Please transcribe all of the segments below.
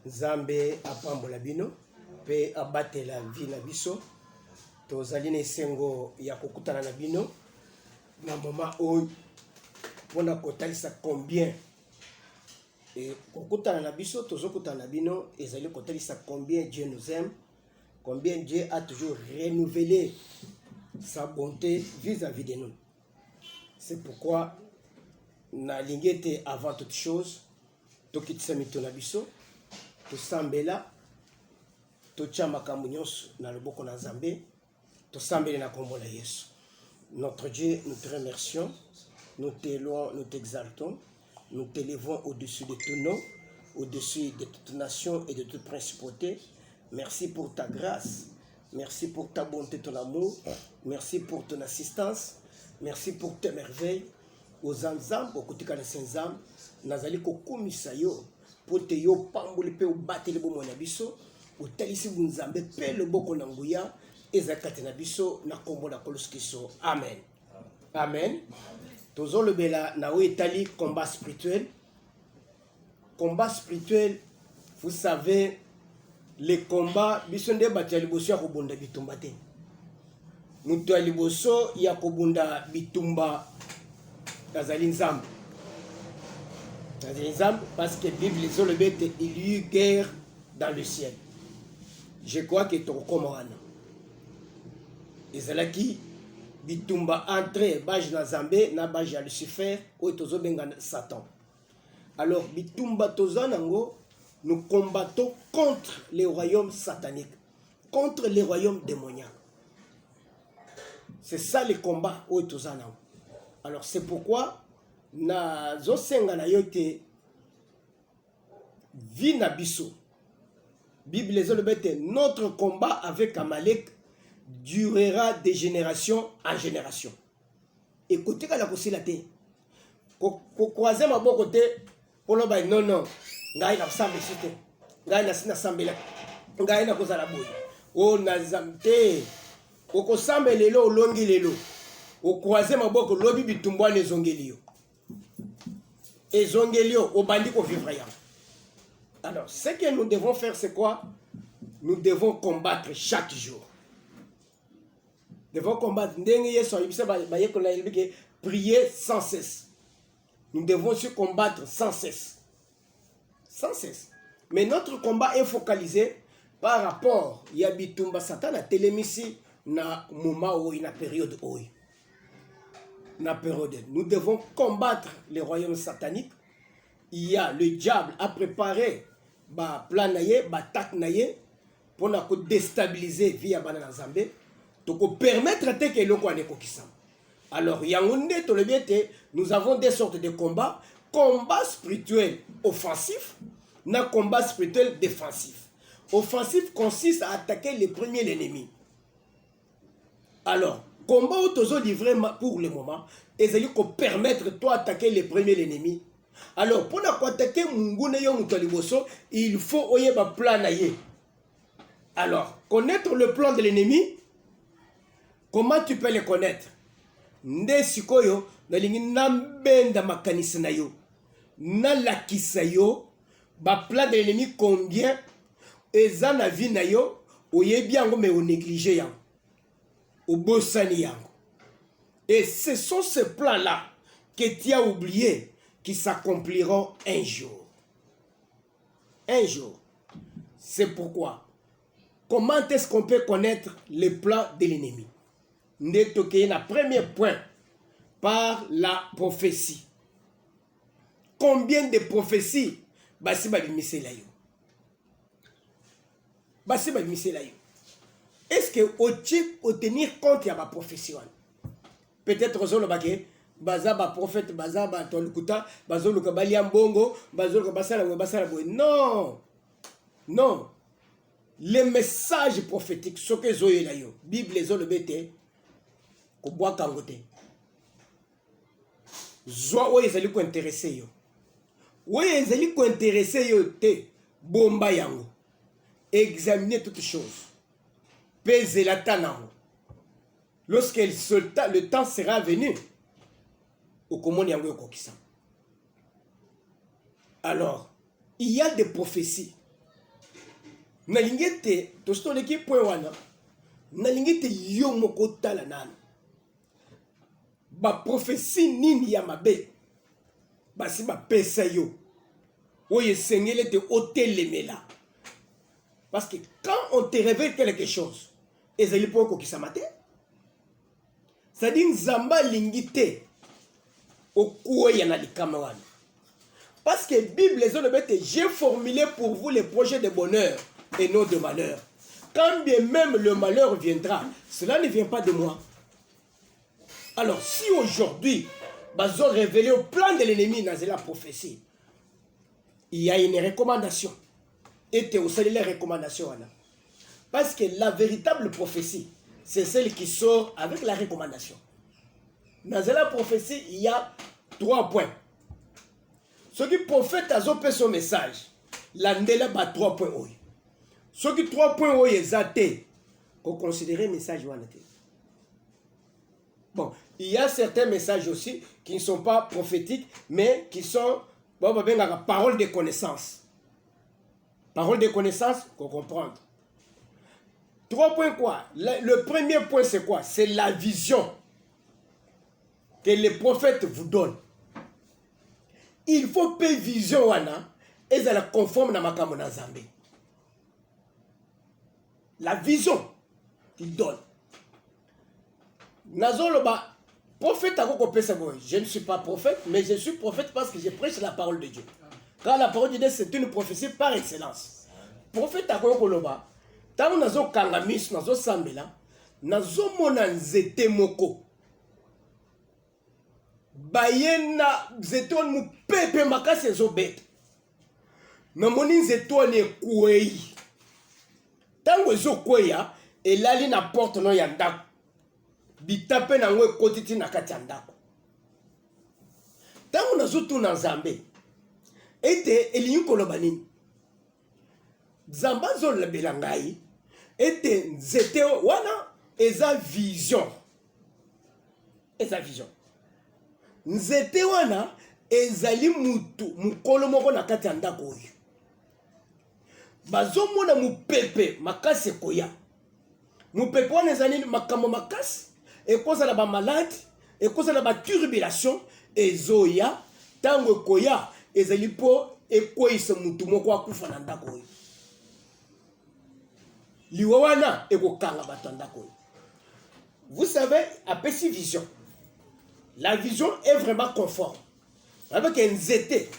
Nzambe apambola bino pe abatela vie na biso tozali na esengo ya kokutana na bino na moment oyo mpona kotalisa combien kokutana na biso tozokutana na bino ezali kotalisa combien Dieu nous aime, combien Dieu a toujours renouvelé sa bonté vis-à-vis de nous. C'est pourquoi na lingete avant toute chose tokitisa mito na biso tosambela totia makambo nyonso na loboko na Nzambe tosambeli na kombo na Yesu. Notre Dieu, nous te remercions, nous t'éloignons, nous t'exaltons, nous t'élevons au-dessus de tout nom, au-dessus de toute nation et de toute principauté. Merci pour ta grâce, merci pour ta bonté, ton amour, merci pour ton assistance, merci pour tes merveilles. Aux Anzam, au côté de Saint-Zam, nazali kokumisa yo, pote yo pamboli pe obateli bo mona biso, otalisi bunzambe pe le boko na nguya, ezakate na biso na kombo na koloskiso. Amen. Amen. Tozo le bela na etali combat spirituel. Combat spirituel, vous savez, les combats biso nde batia liboso ya kobunda bitumba te. Mutu ya liboso ya kobunda bitumba Kazali Nzambe. Kazali Nzambe parce que Bible les le bête il y eut guerre dans le ciel. Je crois que tokokomana. Ezalaki bitumba entre bage na Nzambe na bage ya Lucifer oyo tozobenga Satan. Alors bitumba tozanango nous combattons contre les royaumes sataniques, contre les royaumes démoniaques. C'est ça le combat oyo tozanango. Alors c'est pourquoi na zosenga na yote vina biso. Bible les bête notre combat avec Amalek durera de génération en génération. Écoutez quand la kosila te. Ko croiser ma bon côté pour le bail non ngai na sambe site. Ngai na sina sambela. Ngai na kozala boy. O na zamte. Oko sambe lelo longi lelo. Au croisé ma boko lobi bitumbwa ne zongelio. Et zongelio au bandi ko vivre. Alors, ce que nous devons faire, c'est quoi? Nous devons combattre chaque jour. Nous devons combattre. Prier sans cesse. Nous devons se combattre sans cesse. Sans cesse. Mais notre combat est focalisé par rapport à Bitumba Satan à Télémissi na moment où na période où. Nous devons combattre les royaumes sataniques. Il y a le diable à préparer ba plan naye, ba tak naye pour na ko déstabiliser via banana Nzambe, to ko permettre que loko aneko kisam. Alors yangonde to le biete, nous avons des sortes de combats, combat spirituel offensif, na combat spirituel défensif. Offensif consiste à attaquer le premier l'ennemi. Alors combat où tu as livré pour le moment, et c'est pour permettre toi d'attaquer le premier l'ennemi. Alors, pour attaquer Mungune Yomutaliboso, il faut oyer ba plan naye. Alors, connaître le plan de l'ennemi, comment tu peux le connaître? Nde sikoyo, nalingi nambenda makanisi na yo. Nalakisa yo, ba plan de l'ennemi combien, eza na vie na yo, oyebi yango me o négligé yango. Au Bossani yango. Et ce sont ces plans-là que tu as oubliés qui s'accompliront un jour. Un jour. C'est pourquoi. Comment est-ce qu'on peut connaître les plans de l'ennemi? Netoke na premier point par la prophétie. Combien de prophéties basi ba bimise la yo? Basi ba bimise la yo. Est-ce que au tenir compte de ma profession? Peut-être que le baké, baza ba prophète, baza ba tolukuta, bazo luka baliambongo, bazo luka basala boy. Non, non. Les messages prophétiques, ce que zoé la yo, Bible les le bête, ko bois kangote. Zoa oye zali ko intéressé yo. Oye zali ko intéressé yo te bomba yango. Examiner toutes choses. Pèse la tanango. Lorsque le temps sera venu, alors, il y a des prophéties nalingi te tostoleki point wana nalingi te yo moko tala nanu ba prophétie nini ya mabe basi bapesa yo oyo esengeli te otelemela parce que quand on te révèle quelque chose ezali mpo okokisama te c'est-à-dire nzambe alingi te okweya na likama wana parce que Bible ezoloba ete j'ai formulé pour vous les projets de bonheur et non de malheur. Quand bien même le malheur viendra, cela ne vient pas de moi. Alors si aujourd'hui ils ont révélé au plan de l'ennemi dans la prophétie, il y a une recommandation. Et tu as les recommandations. Parce que la véritable prophétie, c'est celle qui sort avec la recommandation. Dans la prophétie, il y a 3 points. Ce qui prophète a fait son message, l'andela bat 3 points. Ce qui 3 points exactés, qu'on considère message. Bon, il y a certains messages aussi qui ne sont pas prophétiques, mais qui sont parole de connaissance. Parole de connaissance, qu'on comprend. 3 points quoi? Le premier point c'est quoi? C'est la vision que les prophètes vous donnent. Il faut payer vision wana et ça la conforme dans makambo na Nzambe. La vision qu'il donne. Nazoloba prophète a ko pesa boy. Je ne suis pas prophète, mais je suis prophète parce que je prêche la parole de Dieu. Car la parole de Dieu c'est une prophétie par excellence. Prophète a ko loba. Tant nazo kangamis nazo sambela, nazo mona nzete moko. Bayena zeton mu pepe makasi ezobeta na moni zeton ekwei tango ezokweya elali na porte no ya ndako bitape na ngwe kotiti na kati ya ndako tango nazotuna Nzambe ete elingi koloba nini Nzambe azolobela ngai ete nzete wana eza vision nzete wana ezali mutu mukolo moko na kati ya ndako oyo bazomona mupepe makasi koya mupepe wana ezali makambo makasi ekozala ba malade ekozala ba turbulation ezoya tango ekoya ezali po ekoyisa mutu moko akufa na ndako oyo liwa wana ekokanga bato ya ndako oyo. Vous savez, apesi vision. La vision est vraiment conforme avec un zété.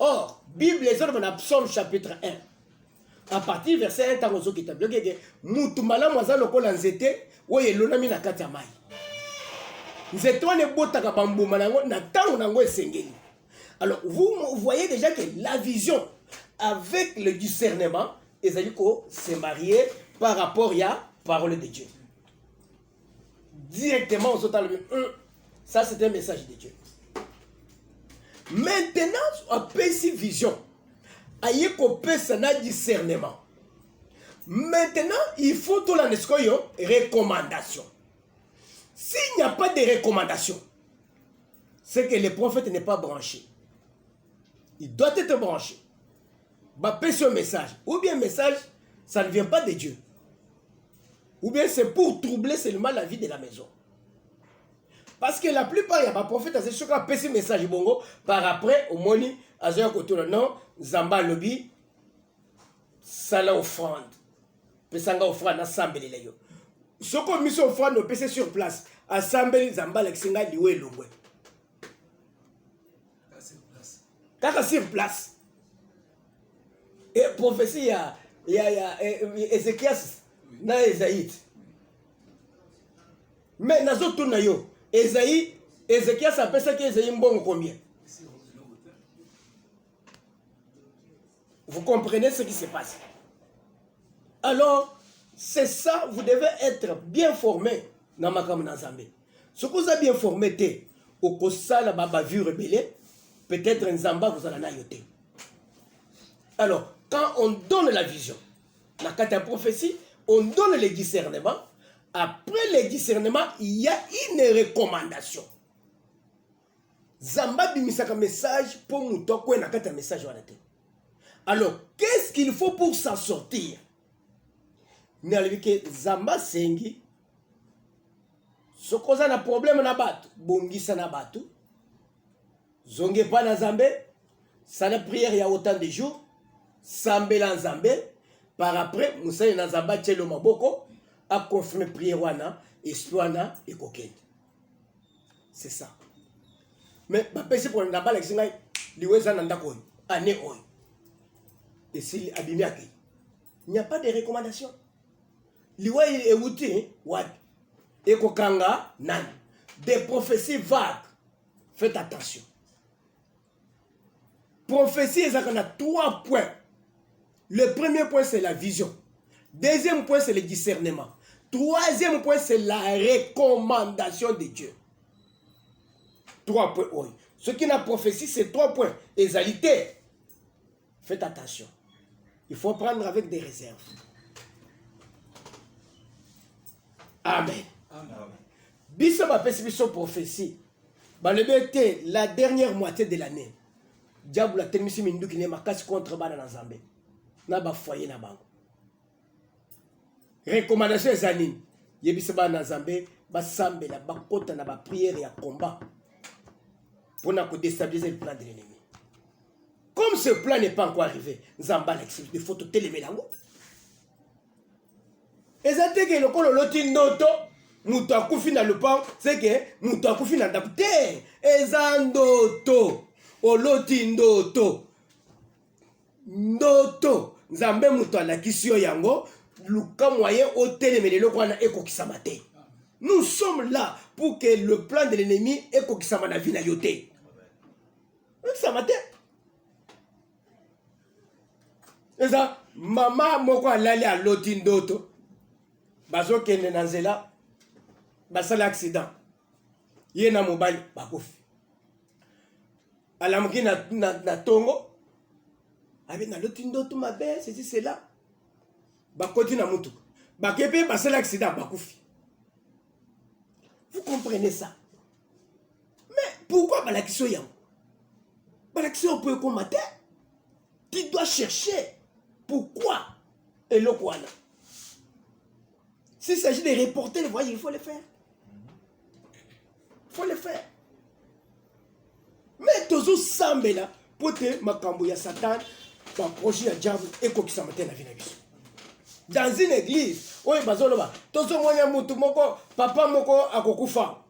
Or, Bible les ordres dans Psaume chapitre 1. À partir verset 1, tangozo qui t'a bloqué, Moutoumala Mwaza lokola nzete, oye lonami na kati ya mai. Nzete wane botaka bambuma nango na tango nango esengeli. Alors, vous voyez déjà que la vision avec le discernement, ezaliko se marier par rapport à la parole de Dieu. Directement, on s'entend le ça, c'est un message de Dieu. Maintenant, on peut si vision. Aïe qu'on peut un discernement. Maintenant, il faut tout la recommandation. S'il n'y a pas de recommandation, c'est que le prophète n'est pas branché. Il doit être branché. Bapé ce message. Ou bien message, ça ne vient pas de Dieu. Ou bien c'est pour troubler seulement la vie de la maison. Parce que la plupart, il y a pas prophète, c'est sûr qu'il y a un message bongo, par après, au moni, à un côté, non, Zamba lobby, ça l'a offrande. Pesanga offrande, assemble les yo. Ce qu'on mis sur offrande, on peut sur place. Assemble Zamba, l'exinga, liwe, lobwe. Kaka sur place. Et prophétie, il y a Ézéchias, na Esaïe. Mais nazo tourna yo. Esaïe, Ézéchias appelle ça qu'Esaïe mbongo combien? Vous comprenez ce qui se passe? Alors, c'est ça, vous devez être bien formé dans Makam Nzambe. Ce que vous avez bien formé, au Kosala Baba vu rebelle, peut-être Nzamba vous allez en ayoter. Alors, quand on donne la vision, la carte prophétie, on donne le discernement. Après le discernement, il y a une recommandation. Zamba bimisaka message pour mouton quoi na kata message wana te. Alors, qu'est-ce qu'il faut pour s'en sortir? nalobi ke zamba sengi sokoza na problème na bato bongisa na bato zonge pa na Nzambe sala prière ya autant de jours sambela Nzambe par après musali na Nzamba tshelo maboko a confirmer prière wana esprit wana ekokende. C'est ça. Mais bapesi pour na bala kisinga liweza na ndako oyo année oyo et si abimiaki il n'y a pas de recommandation liwa euti wapi ekokanga nani des prophéties vagues. Faites attention. Prophétie, il y a 3 points. Le premier point, c'est la vision. Deuxième point, c'est le discernement. Troisième point, c'est la recommandation de Dieu. 3 points. Oui. Ce qui n'a prophétie, c'est 3 points. Égalité. Faites attention. Il faut prendre avec des réserves. Amen. Biso ba biso prophétie. La dernière moitié de l'année. Diable a terminé mindu qui n'est ma casse contre bana na Nzambe. Na ba foyer na bango. Recommandation zanine. Yebisa bana na Nzambe ba sambela ba kota na ba prière ya combat. Pour na ko déstabiliser le plan de l'ennemi. Comme ce plan n'est pas encore arrivé, Nzamba l'excuse de photo télémélango. Ezate ke lokolo loti ndoto mutu akufi na lupango c'est que mutu akufi na ndaku te eza ndoto oloti ndoto Nzambe mutu alakisi yo yango luka moyen otelemele loko wana ekokisama te. Nous sommes là pour que le plan de l'ennemi ekokisama na vie na yo te. Ekokisama te. Eza mama moko alali aloti ndoto bazo kende na nzela basala accident ye na mobali bakofi alamuki na tongo abi na loti ndoto mabe ceci cela bakoti na mutu bakepe basala accident bakofi. Vous comprenez ça? Mais pourquoi balakisio yango? Balakisio peut combattre. Tu dois chercher pourquoi et le quoi là. S'il s'agit de reporter le voyage, il faut le faire. Il faut le faire. Mais toujours semble là, pour te makambo ya Satan, dans projet ya diable, et quoi qui s'en mette na vie na biso. Dans une église, oui, bazoloba, tozo moya mutu moko, papa moko akokufa.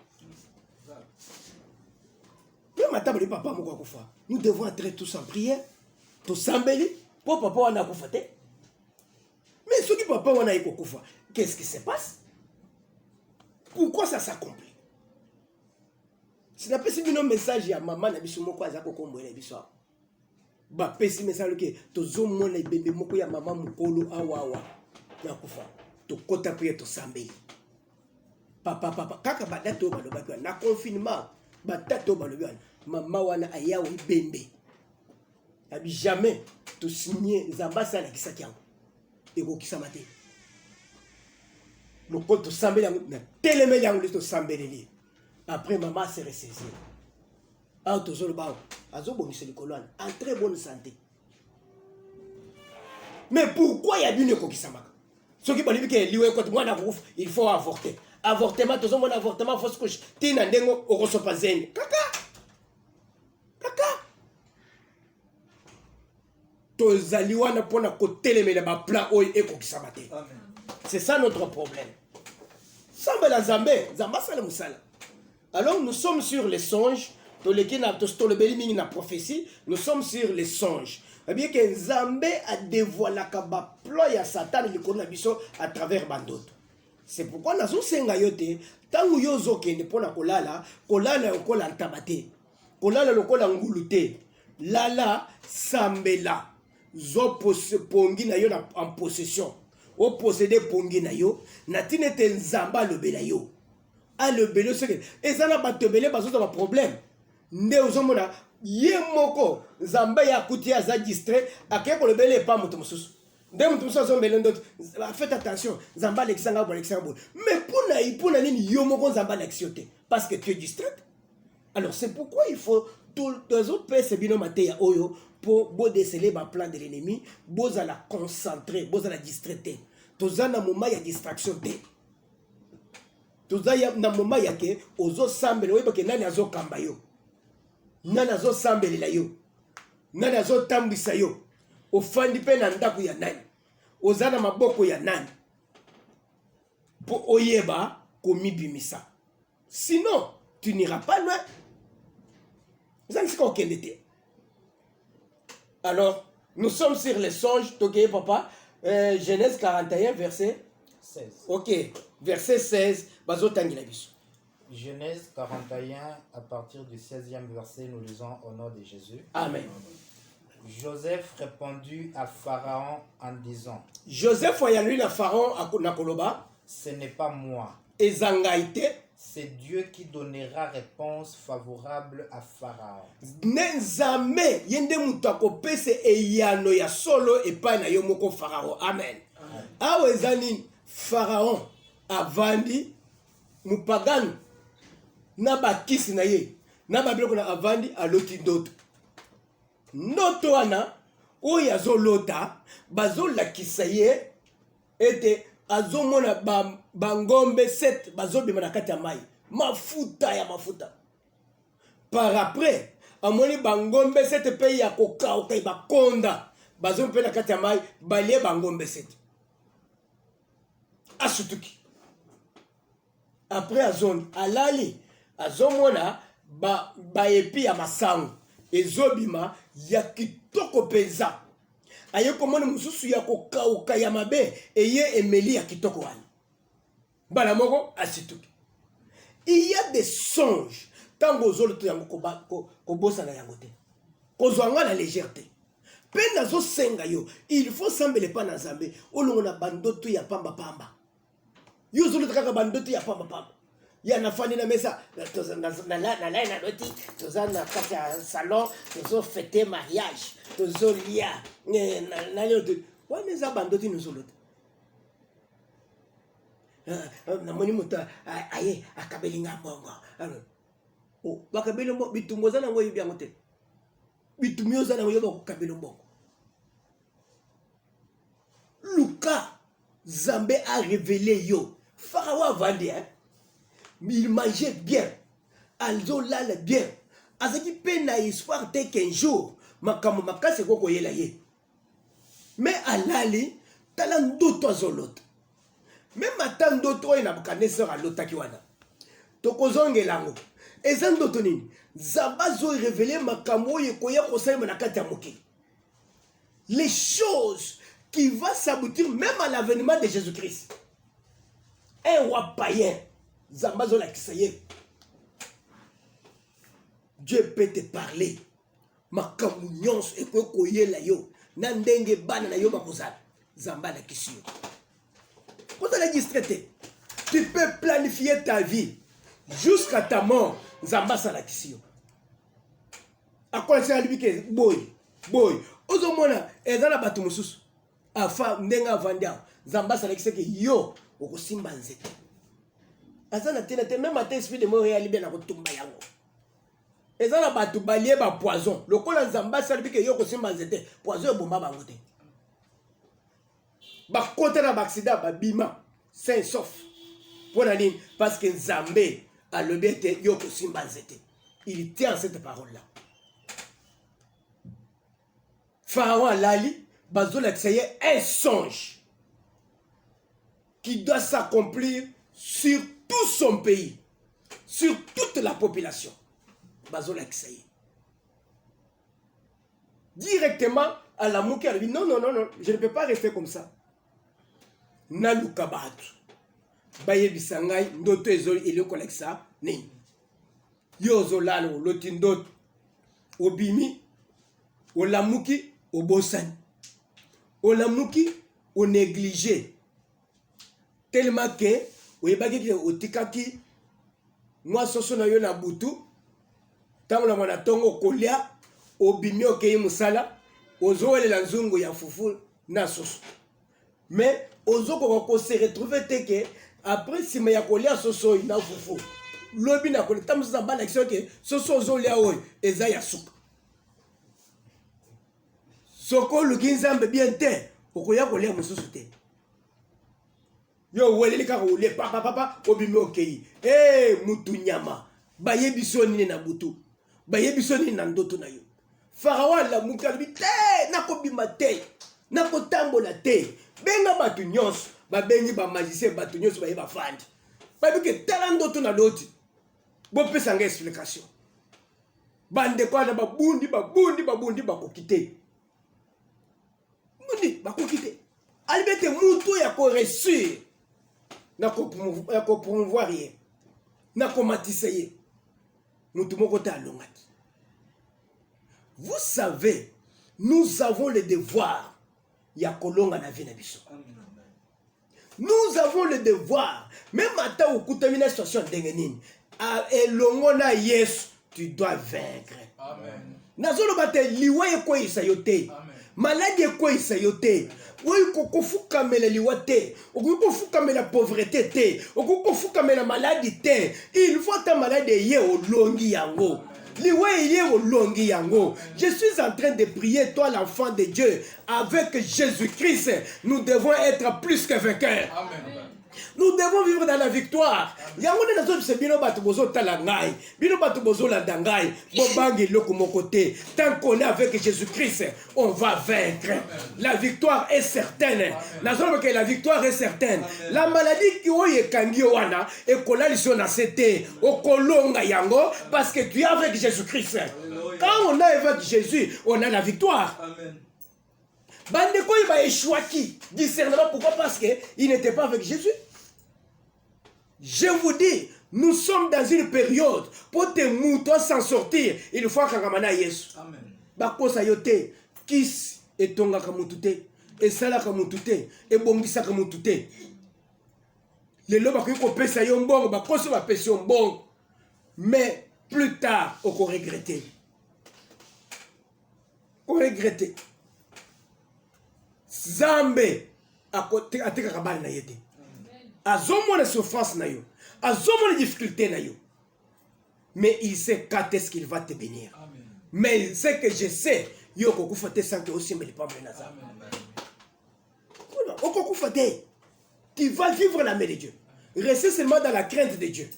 Mais matabali papa moko akokufa. Nous devons entrer tous en prière, tous sambeli, pour papa wana akufa te. Mais ce qui papa wana akokufa, qu'est-ce qui se passe? Pourquoi ça s'accomplit? Si n'a pas si un message à maman na biso moko azako kombo na biso. Ba pesi message ke tozo mona bébé moko ya maman mukolo awa na kufa. To kota prière to sambeli. Papa kaka badato balobaki na confinement badato balobaki maman wana ayawo bembe. Abi jamais to signer zambasa na kisaki yango. Eko kisama te. Le compte sambeli na telemeli yango to sambeli. Après maman s'est ressaisie. Ah tozo le bao. Azo bomiseli kolwana en très bonne santé. Mais pourquoi il y a une eko kisamaka? Ce qui balibi ke liwe ko mwana kufa, il faut avorter. Avortement tozo mon avortement fausse couche. Tina ndengo okosopa zeni. Kaka. Tozali wana pona ko telemela ba plan oy eko kisama te. C'est ça notre problème. Sambela Nzambe, Nzamba sala musala. Alors nous sommes sur les songes, na prophétie, nous sommes sur les songes. Eh bien que Nzambe a dévoilé ba plan ya Satan likona biso à travers bandoto. C'est pourquoi nazo senga yote tangu yozo kende pona kolala yokola ntabate. Kolala lokola ngulute. Lala sambela. Zo pongi na yo en possession. O posséder pongi na yo, natine te Nzamba lobela yo. A lobelo ce que ezana batobele bazo ba problème. Nde ozomona ye moko Nzamba ya kutia za distrait akeko lobele pa moto mususu. Nde moto mususu azombele ndot. Faites attention, Nzamba Alexandre Alexandre. Mais pour nini yo moko Nzamba Alexiote parce que tu es distrait. Alors c'est pourquoi il faut tout les autres pèse bino mateya oyo pour déceler le plan de l'ennemi, pour la concentrer, pour la distraiter. toza na moment ya distraction te. Toza na moment ya ke ozo sambela oyeba ke nani azo kamba yo. Nani azo sambelela yo. Nani azo tambisa yo. Ofandi pe na ndako ya nani. Oza na maboko ya nani. Po oyeba komibimisa. Sinon, tu n'iras pas loin. Vous avez dit que alors, nous sommes sur les songes, ok, papa. Genèse 41, verset 16. Ok, verset 16. Genèse 41, à partir du 16e verset, nous lisons au nom de Jésus. Amen. Joseph répondit à Pharaon en disant, Joseph a lui à Pharaon à Nakoloba. Ce n'est pas moi. C'est Dieu qui donnera réponse favorable à Pharaon. Nenzame yende mutako pese eyano ya solo epai na yo moko Pharaon. Amen. Awe ezani Pharaon avandi mupagano na bakisi na ye na babiloko na avandi aloti ndoto. Ndoto wana oyo azolota bazolakisa ye ete azomona bangombe 7 bazobima na kati ya mai mafuta ya mafuta. Par après amoni bangombe 7 pe ya kokauka bakonda bazompe na kati ya mai balie bangombe 7 asutuki. Après azon alali azomona ba epi ya masango ezobima ya kitoko peza. Aye komona mususu ya kokauka ya mabe eye emeli ya kitoko wani. Bala moko asituki. Il y a des songes tango zolo to yango ko bosa na yango te. Kozwanga na légèreté. Pena zo senga yo, il faut sambele pa na Nzambe olongo na bandoto ya pamba pamba. Yo zolo kaka bandoto ya pamba pamba. Ya na fani na mesa na na loti toza na kati ya salon tozo fêter mariage tozo lia na loti wa meza bandoti nous zolo na moni muta aye akabelinga mbongo o bakabeli mbongo bitumbo za nango yibi yango te bitumio za nango yoba kokabeli mbongo. Luka Nzambe a révélé yo Pharaon avandi hein. Il mangeait bien, alzo lala bien. Azaki pe na espoir te qu'un jour makambo makase koko yela ye. Mais alali tala ndoto azolota. Même ata ndoto oyo na Nebukadnezar alotaki wana. Tokozongela ngo. Eza ndoto nini? Nzambe zo révéler makambo oyo koya kosalema na kati ya mokili. Les choses qui vont s'aboutir même à l'avènement de Jésus-Christ. Un roi païen. Zambazo la kisaye. Dieu peut te parler. Makamu nyonso et koye la yo. Nandenge bana na yo bakozala. Zamba la kisiyo. Quand on est distrait, tu peux planifier ta vie jusqu'à ta mort. Zamba sa la kisiyo. A quoi c'est lui que boy. Ozo mona ezala batu mususu. Afa ndenga vandia. Zamba sa la kisiyo yo okosimba nzete. Azana tena te même até esprit de mort réalité na kotumba yango. Ezana batu balie ba poison. Lokola Nzamba salbi ke yo kosimba nzete. Poison bomba bango te. Ba côté na accident ba bima sain sauf. Pour nani parce que Nzambe a le bête yo kosimba nzete. Il tient cette parole là. Pharaon lali bazola ksaye un songe qui doit s'accomplir sur tout son pays, sur toute la population. Bazola Ksaye. Directement à la mouki, elle dit non, je ne peux pas rester comme ça. Naluka Batu. Baye Bisangai, Ndoto Ezoli, il est collègue ça. Ni. Yozo Lalo, Lotindot, Obimi, Olamuki, Obosan. Olamuki, au négligé. Tellement que oyebaki otikaki mwa soso na yo na butu tango na mwana tongo kolia obimi okei musala ozowelela nzungu ya fufu na soso mais ozoko ko se retrouver teke après sima ya kolia soso na fufu lobi na kolia tamusa bana action ke soso ozolia oyo eza ya suka soko luki Nzambe bien te okoya kolia mususu te. Yo weleli kaka ule papa obimi okei. Mutu nyama. Bayebiso nini na butu. Bayebiso nini na ndoto na yo. Pharaon la mukalbi te nakobima te. Nakotambola te. Benga batu nyonso. Babengi ba magicien batu nyonso baye bafandi. Babike tala ndoto na loti. Bopesa nga explication. Bande kwa na babundi bakokite. Mundi bakokite. Albete mutu ya ko réussir. Na ko promouvoir ye. Na ko matisa ye. Mutu moko ta longaki. Vous savez, nous avons le devoir ya kolonga na vie na biso. Nous avons le devoir, même ata okutamina situation dengenini, a elongo na Yesu, tu dois vaincre. Amen. Nazolo bate liwa eko isayote. Maladi eko isayote. Oui, kofuka mela liwa te. Kofuka mela pauvreté te. Kofuka mela maladie te. Il faut ta maladie ye olongi yango. Je suis en train de prier, toi l'enfant de Dieu, avec Jésus-Christ. Nous devons être plus que vainqueurs. Amen. Nous devons vivre dans la victoire. Tant qu'on est avec Jésus-Christ, on va vaincre. La victoire est certaine. La victoire est certaine. La maladie qui est kangiwana et parce que tu es avec Jésus-Christ. Quand on est avec Jésus, on a la victoire. Bandeko il va échouer qui discernement. Pourquoi? Parce qu'il n'était pas avec Jésus. Je vous dis, nous sommes dans une période pour te moutons s'en sortir. Il faut qu'Angamana Yesu. Amen. Bakosa yote, kis et tonga kamutute, et sala kamutute, et bombisa kamutute. Les lobes qui pèsent à yombong, bakosa va pèser yombong. Mais plus tard, on va regretter. On va regretter. Zambe, à côté, à tes cabane na yete. Azomo la souffrance na yo, azomo la difficulté na yo. Mais il sait quand est-ce qu'il va te bénir. Amen. Mais il sait que je sais, yo koku fate sanke aussi me pas bien azam. Okoku fate, tu vas vivre la main de Dieu. Restez seulement dans la crainte de Dieu,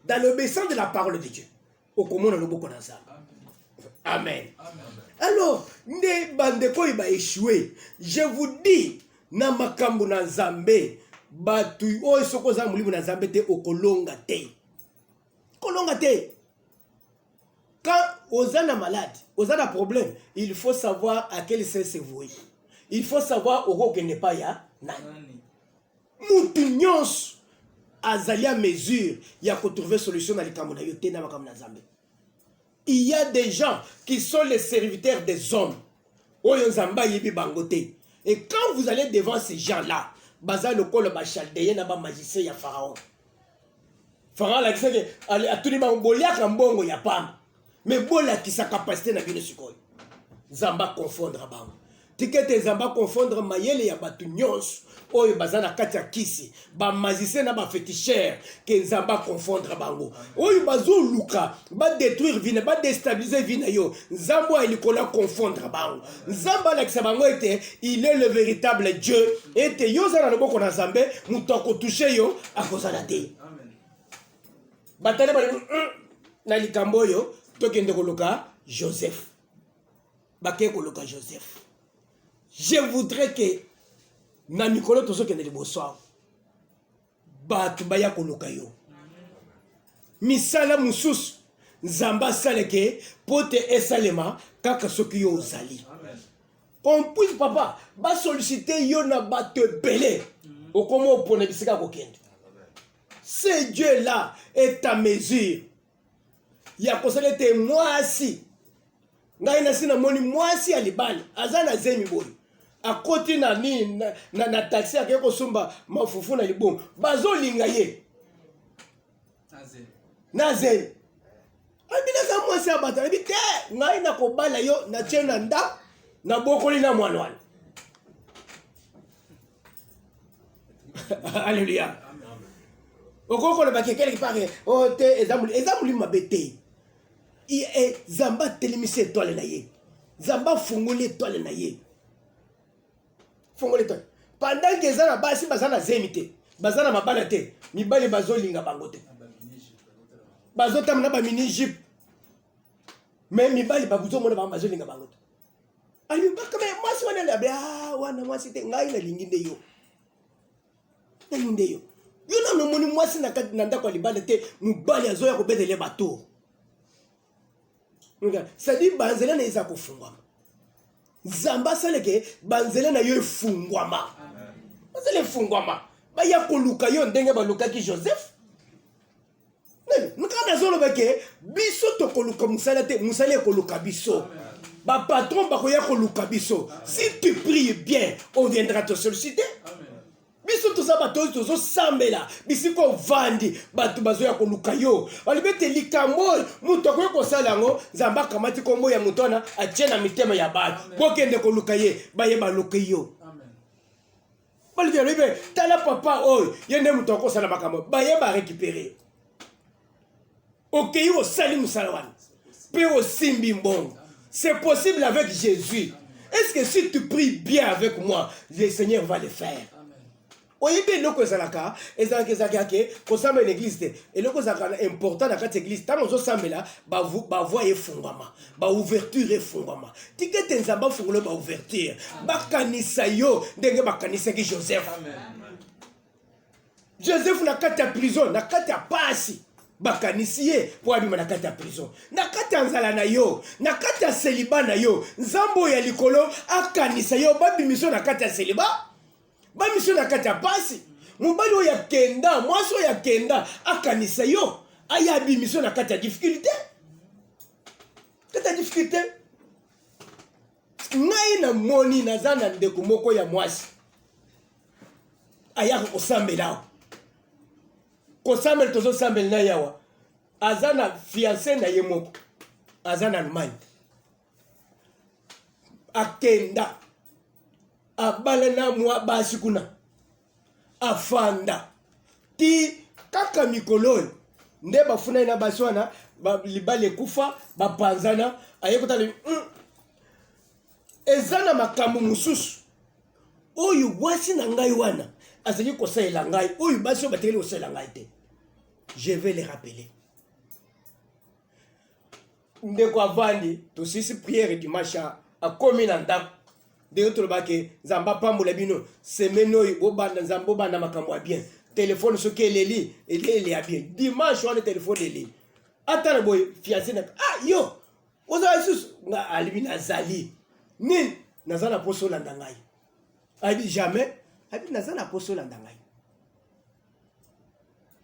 dans l'obéissance de la parole de Dieu. Okomona lo boko nazam. Amen. Alors, ne bandeko iba échoué. Je vous dis, na makambu na Nzambe. Batu o soko za mulimu na Nzambe te okolonga te. Kolonga te. Quand ozana malade, ozana problème, il faut savoir à quel sens se vouer. Il faut savoir au que n'est pas ya nani. Mutu nyonso azali a mesure ya ko trouver solution na likambo na yo te na makambo na Nzambe. Il y a des gens qui sont les serviteurs des hommes. Oyo Nzamba yebi bangote. Et quand vous allez devant ces gens-là, baza lokolo ba chaldéen na ba magicien ya Pharaon. Pharaon la kiseke atuni ba mboliaka mbongo ya pamba. Mais bola ki sa capacité na bino sikoyo. Nzamba confondre bango. Tikete Nzamba confondre mayele ya batu nyonso. Oyo baza na kati ya kisi. Ba magicien na ba féticheur ke Nzamba confondre bango. Oyo bazo luka ba détruire vina ba déstabiliser vina yo. Nzambo ilikola confondre bango. Nzamba la kisa bango ete il est le véritable Dieu. Ete yo za na loboko na Nzambe mutoko toucher yo akozala te. Amen. Batale ba na likambo yo tokende koloka Joseph. Bake koloka Joseph. Je voudrais que na mikolo tozo kende liboso batu baya koloka yo. Misala mususu Nzamba saleke pote esalema kaka soki yo ozali. On puisse papa ba solliciter yo na batu belé okomo opone bisika kokende. Ce Dieu là est à mesure. Ya kosala te mwasi. Ngai na sina moni mwasi alibali azana zemi boy. A côté na ni na taxi akeko sumba mafufu na libongo bazo linga ye naze abina za mwasi abata bite ngai na kobala yo na chena nda na bokoli na mwanwana. Alléluia. Okoko le bakekele ki pare o te ezamuli mabete. Et Nzamba télémise étoile na ye. Nzamba fungoli étoile na ye. Fungoli étoile. Pendant que Zana basi bazana zemite. bazana mabala te mibali bazolinga bango te bazotamana ba mini jeep mais mibali babuzomona bango bazolinga bango te ali bakame mwasi wana labe wana mwasi te ngai nalingi nde yo nalingi nde yo yo na nomoni mwasi na kati na ndako libala te mobali azoya kobetele bato c'est-à-dire banzela na eza kofungwama nzambe asaleke banzela na yo efungwama banzela efungwama baya koluka yo ndenge balukaki Joseph nkana nazoloba ke biso tokoluka musala te musala ekoluka biso bapatron bakoya koluka biso si tu pries bien on viendra te solliciter biso toza bato tozosambela bisika ovandi bato bazoya koluka yo balibete likambo moto akoki kosala yango nzambe akamati kombo ya moto wana atie na mitema ya bato bokende koluka ye baye baluka yo balibete tala papa oyo ye nde moto akosala makambo baye barécupere okei osali mosala wana mpe osimbi mbongo. C'est possible avec Jésus. Est-ce que si tu pries bien avec moi, le Seigneur va le faire? Oyibe loko zalaka ezalaka ke kosamba l'église te eloko zalaka important na kati église tant ozo sambela ba voix efungama ba ouverture efungama tikete nzamba fungulo ba ouverture ba kanisa yo ndenge ba kanisa ki Joseph na kati ya prison na kati ya pasi bakanisi ye po abima na kati ya prison na kati ya nzala na yo na kati ya seliba na yo nzambo ya likolo akanisa yo babimiso na kati ya seliba bamiso na kati ya pasi mobali oyo akenda mwasi oyo akenda akanisa yo aya bimiso na kati ya difficulté ngai na moni naza na ndeko moko ya mwasi ayaka kosambela kosambela tozosambela na yawa aza na fiancé na ye moko aza na Allemagne akenda abala na mwa basi kuna afanda ti kaka mikolo nde bafuna na basi wana libale kufa bapanzana ayekota ezana makambo mususu oyo wasi na ngai wana azali kosalela ngai oyo basi batekeli kosalela ngai te. Je vais les rappeler. Ndeko avandi tosisi prière dimanche a komi na ndako de tolobake nzamba pambola bino semaine oyo bobanda nzambo banda makambo ya bien téléphone soki eleli ya bien dimanche wana téléphone eleli atana boy fiancé na yo oza susu nga alibi nazali nini nazana poso landa ngai abi jamais abi nazana poso landa ngai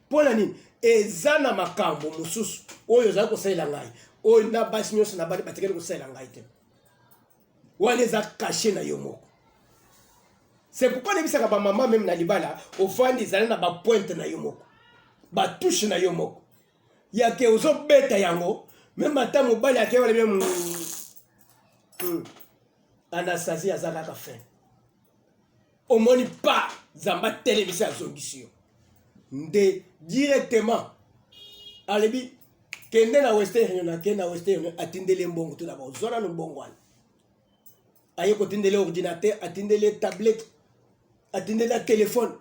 pona nini ezana makambo mususu oyo za kosalela ngai oyo na basi nyonso na bali batekeli kosalela ngai te wana eza caché na yo moko. C'est pourquoi nebisaka ba maman même na libala ofandi ezala na ba pointe na yo moko ba touche na yo moko yake ozo beta yango même ata mobali ake wala même Anastasie azaka ka fin omoni pas zamba télévision azongisi yo nde directement alebi kende na western na kende na western atindele mbongo to d'abord zona no mbongo wana aye ko tindele ordinateur atindele tablette atindele téléphone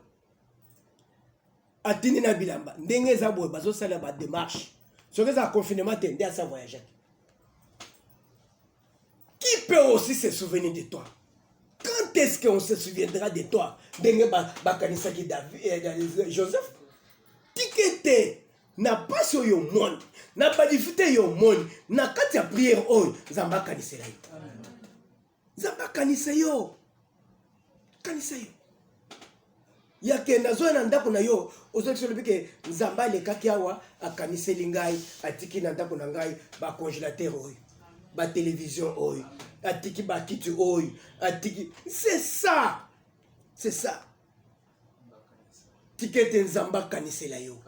atindele na bilamba ndenge za boye bazo sala ba démarche soki za confinement te nde asa voyager. Qui peut aussi se souvenir de toi? Quand est-ce qu'on se souviendra de toi? Ndenge ba kanisa ki David Joseph tikete na passe yo monde na pas difficulté yo monde na kati ya prière oyo nzamba kanisa yo nzamba kanisa yo yake nazo na ndako na yo ozokisola ke nzamba lekaki awa akaniseli ngai atiki na ndako na ngai ba congélateur oyo ba télévision oyo atiki ba kiti oyo atiki c'est ça tikete nzamba kanisela yo.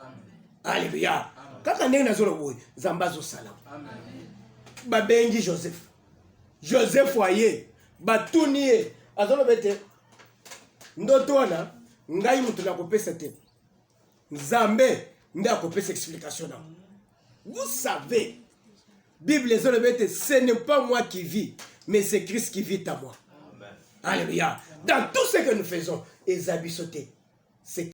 Alléluia. Kaka ndenge nazolo boy nzamba zo salam babengi Joseph aye batuniye azolo bete ndoto wana ngai mutu na kopesa te nzambe nde akopesa explication na. Vous savez Bible ezolo bete ce n'est pas moi qui vis mais c'est Christ qui vit en moi. Amen. Alléluia. Dans tout ce que nous faisons ezabisote c'est